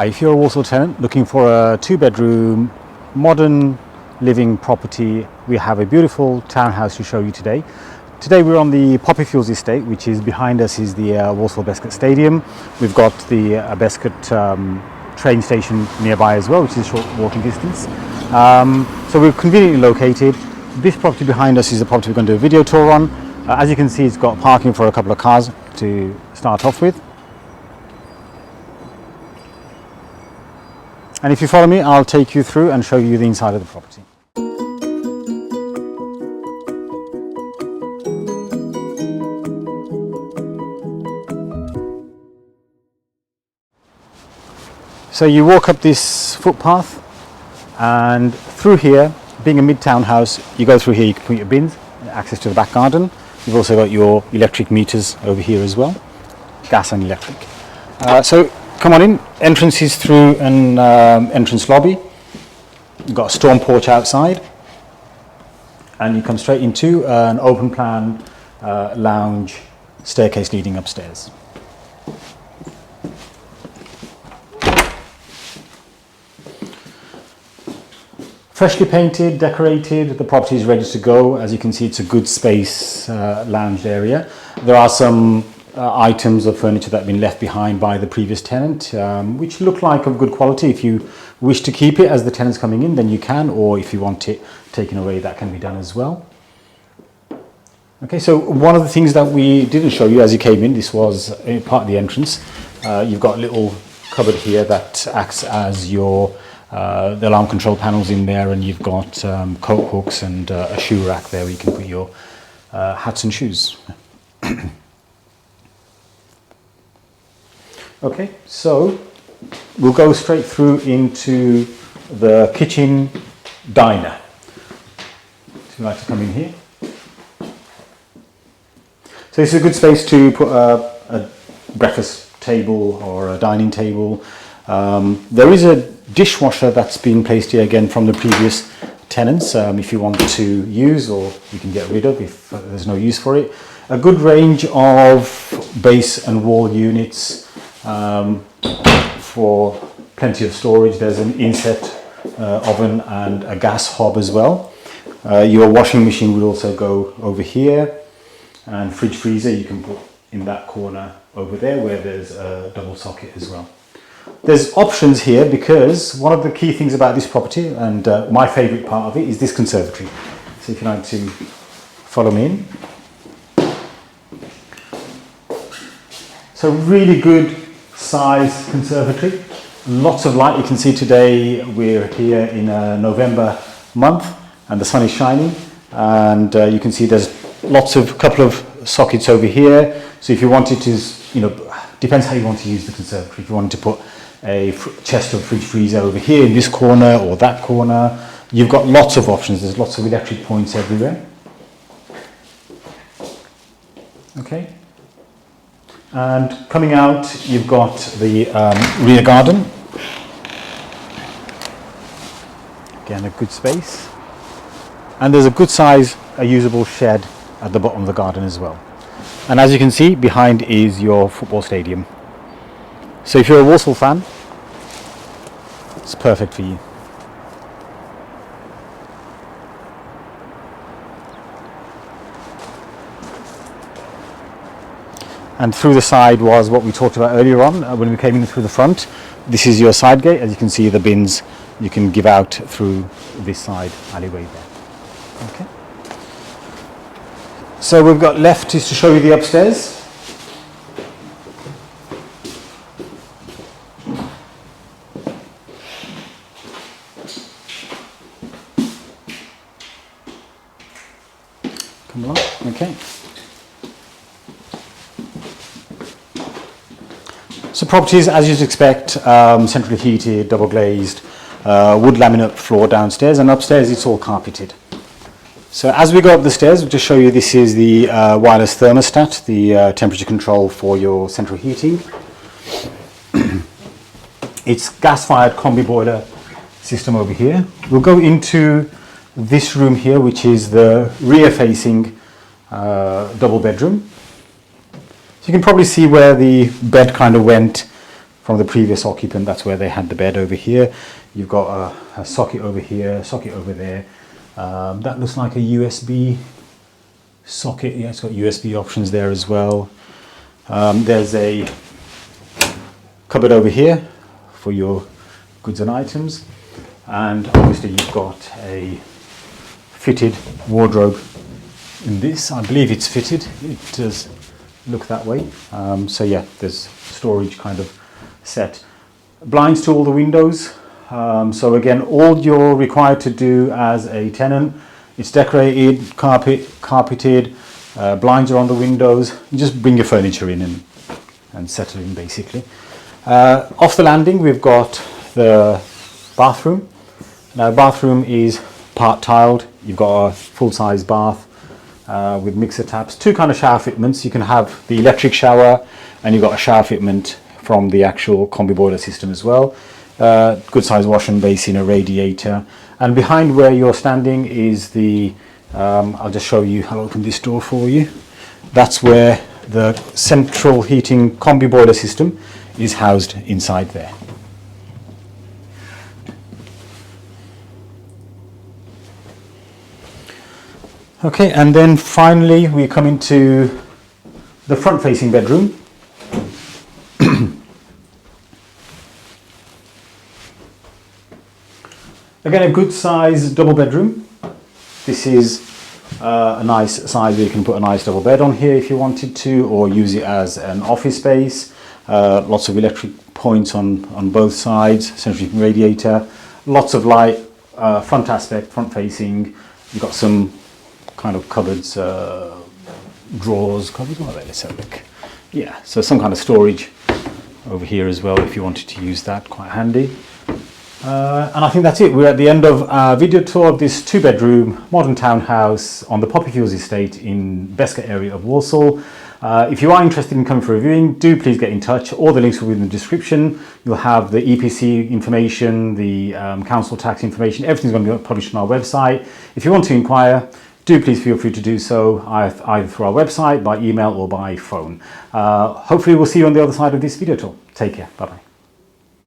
If you're a Walsall tenant looking for a 2-bedroom modern living property, we have a beautiful townhouse to show you today. Today we're on the Poppy Fields estate, which is behind us is the Walsall Bescot Stadium. We've got the Bescot train station nearby as well, which is a short walking distance. So we're conveniently located. This property behind us is the property we're going to do a video tour on. As you can see, it's got parking for a couple of cars to start off with. And if you follow me, I'll take you through and show you the inside of the property. So you walk up this footpath and through here, being a mid-town house, you go through here, you can put your bins, access to the back garden. You've also got your electric meters over here as well, gas and electric. So come on in, entrance is through an entrance lobby. You've got a storm porch outside and you come straight into an open plan lounge staircase leading upstairs. Freshly painted, decorated, the property is ready to go. As you can see, it's a good space lounge area. There are some items of furniture that have been left behind by the previous tenant, which look like of good quality. If you wish to keep it as the tenant's coming in, then you can, or if you want it taken away, that can be done as well. Okay, so one of the things that we didn't show you as you came in, this was part of the entrance. You've got a little cupboard here that acts as your the alarm control panels in there, and you've got coat hooks and a shoe rack there where you can put your hats and shoes. Okay, so we'll go straight through into the kitchen diner. Would you like to come in here? So this is a good space to put a breakfast table or a dining table. There is a dishwasher that's been placed here again from the previous tenants, if you want to use, or you can get rid of if there's no use for it. A good range of base and wall units for plenty of storage. There's an inset oven and a gas hob as well. Your washing machine would also go over here, and fridge freezer you can put in that corner over there where there's a double socket as well. There's options here because one of the key things about this property, and my favourite part of it, is this conservatory. So if you'd like to follow me in. So really good size conservatory, lots of light. You can see today we're here in a November month and the sun is shining, and you can see there's couple of sockets over here. So if you wanted to, depends how you want to use the conservatory. If you wanted to put a chest of fridge freezer over here in this corner or that corner, you've got lots of options. There's lots of electric points everywhere. Okay. And coming out, you've got the rear garden. Again, a good space. And there's a good size, a usable shed at the bottom of the garden as well. And as you can see, behind is your football stadium. So if you're a Walsall fan, it's perfect for you. And through the side was what we talked about earlier on when we came in through the front. This is your side gate. As you can see, the bins you can give out through this side alleyway there. Okay. So we've got left is to show you the upstairs. Come along. Okay. So properties, as you'd expect, centrally heated, double glazed, wood laminate floor downstairs, and upstairs it's all carpeted. So as we go up the stairs, we'll just show you this is the wireless thermostat, the temperature control for your central heating. It's gas-fired combi boiler system over here. We'll go into this room here, which is the rear-facing double bedroom. So you can probably see where the bed kind of went from the previous occupant. That's where they had the bed over here. You've got a socket over here, socket over there. That looks like a USB socket. Yeah, it's got USB options there as well. There's a cupboard over here for your goods and items, and obviously you've got a fitted wardrobe in this. I believe it's fitted. It does look that way. So yeah, there's storage kind of set. Blinds to all the windows. So again, all you're required to do as a tenant, it's decorated, carpeted, blinds are on the windows. You just bring your furniture in and settle in basically. Off the landing we've got the bathroom. Now bathroom is part tiled. You've got a full-size bath with mixer taps, two kind of shower fitments. You can have the electric shower, and you've got a shower fitment from the actual combi boiler system as well. Good size wash and basin, a radiator, and behind where you're standing is the I'll just show you. I'll open this door for you. That's where the central heating combi boiler system is housed inside there. Okay, and then finally we come into the front facing bedroom. Again, a good size double bedroom. This is a nice size where you can put a nice double bed on here if you wanted to, or use it as an office space. Lots of electric points on both sides, central heating radiator, lots of light, front aspect, front facing. You've got some kind of cupboards, drawers, cupboards, what are they? Let's have a look. Yeah, so some kind of storage over here as well if you wanted to use that, quite handy. And I think that's it. We're at the end of our video tour of this 2-bedroom modern townhouse on the Poppy Fields estate in Bescot area of Walsall. If you are interested in coming for a viewing, do please get in touch. All the links will be in the description. You'll have the EPC information, the council tax information. Everything's going to be published on our website. If you want to inquire, do please feel free to do so either through our website, by email or by phone. Hopefully we'll see you on the other side of this video tour. Take care. Bye bye.